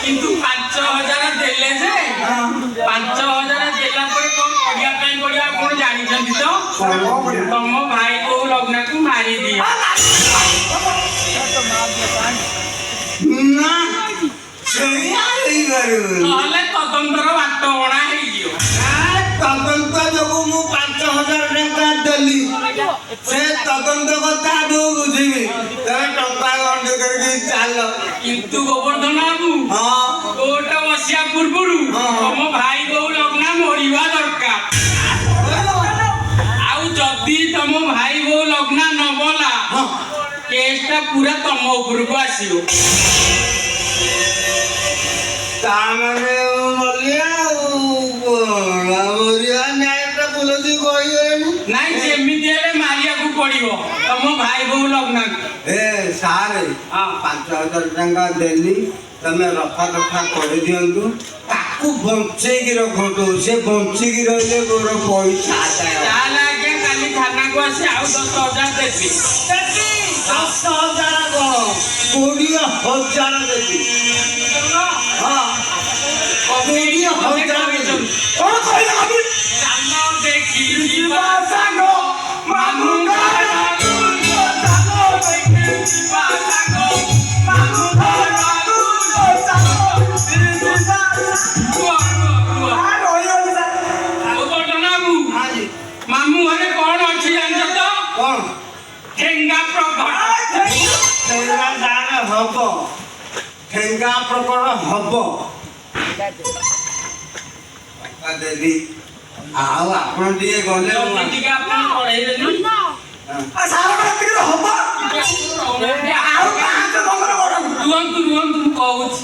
किंतु 5,000 देले जे 5,000 देला पर कोन पडिया काई पडिया कोन जानि छथि तो तम भाई को लग्न को मारी दिया ना सही आई गयो नहले तदंतर बात ओणा हे जियो तदंत जको मु 5,000 टका देली से तदंत कथा दो बुझिबी तमे टका गंड करके चाल किंतु गोवर्धन बाबू हां ओटा बसिया पूर्वरु तम भाई को लग्न मोरिवा दरकार आउ जदी तम भाई को लग्न न बोला केसटा पूरा तम ऊपर को आसीओ तामने मलिया मोरिया न्यायटा बोलती कहिएनी नाही जेमिति हेले मारिया को पड़िबो तम भाई को लग्न ए सारे 5,000 टका देली तमे रफा दफा कर दियंतु ताकू बंचे की रखतो से बंचे की रहले गोर पैसा चाल आगे काली थाना को आसी आउ 10,000 देबी 10,000 को 20,000 देबी हां 20,000 देबी ओ कहला अभी चालो देखी जीवा सांगो मामू घरा चालो देखी जीवा सांगो मामू घरा मामू घरे कौन अच्छी जान तो कौन ठेंगा प्रकट ठेंगा जाने हबो ठेंगा प्रकट हबो देवी आओ आपण दिए गले टिका अपन पढ़ेबे न आ सारा बात के हबो आओ कांत बंगर बड़ रुहंतु कहूछ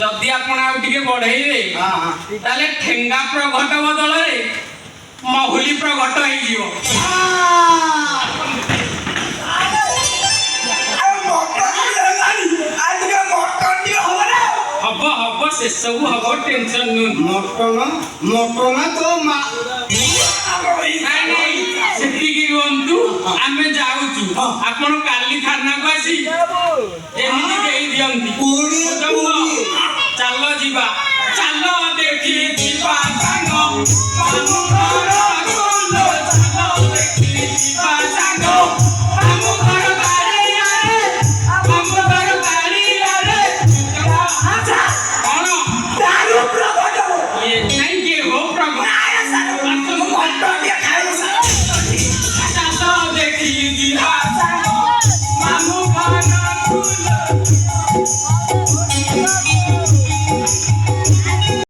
जदी आपण आउ टिके बढ़ेबे हां ताले ठेंगा प्रकट बदल रे महुली प्रकट होई जीवो हब से सब हब टेंशन नु मटन तो मा नहीं सेती की रुहंतु आमे जाउचु आपण काली थाना को आसी एमिति देई दियंती पूरी चलो जीवा चलो देखी जीवा सांगो मामू घर चलो देखी जीवा सांगो मामू घर गाड़ी आरे मामू घर गाड़ी आरे अच्छा कौन दारू प्रकट ये नहीं के हो प्रकट चलो देखी जीवा सांगो मामू घर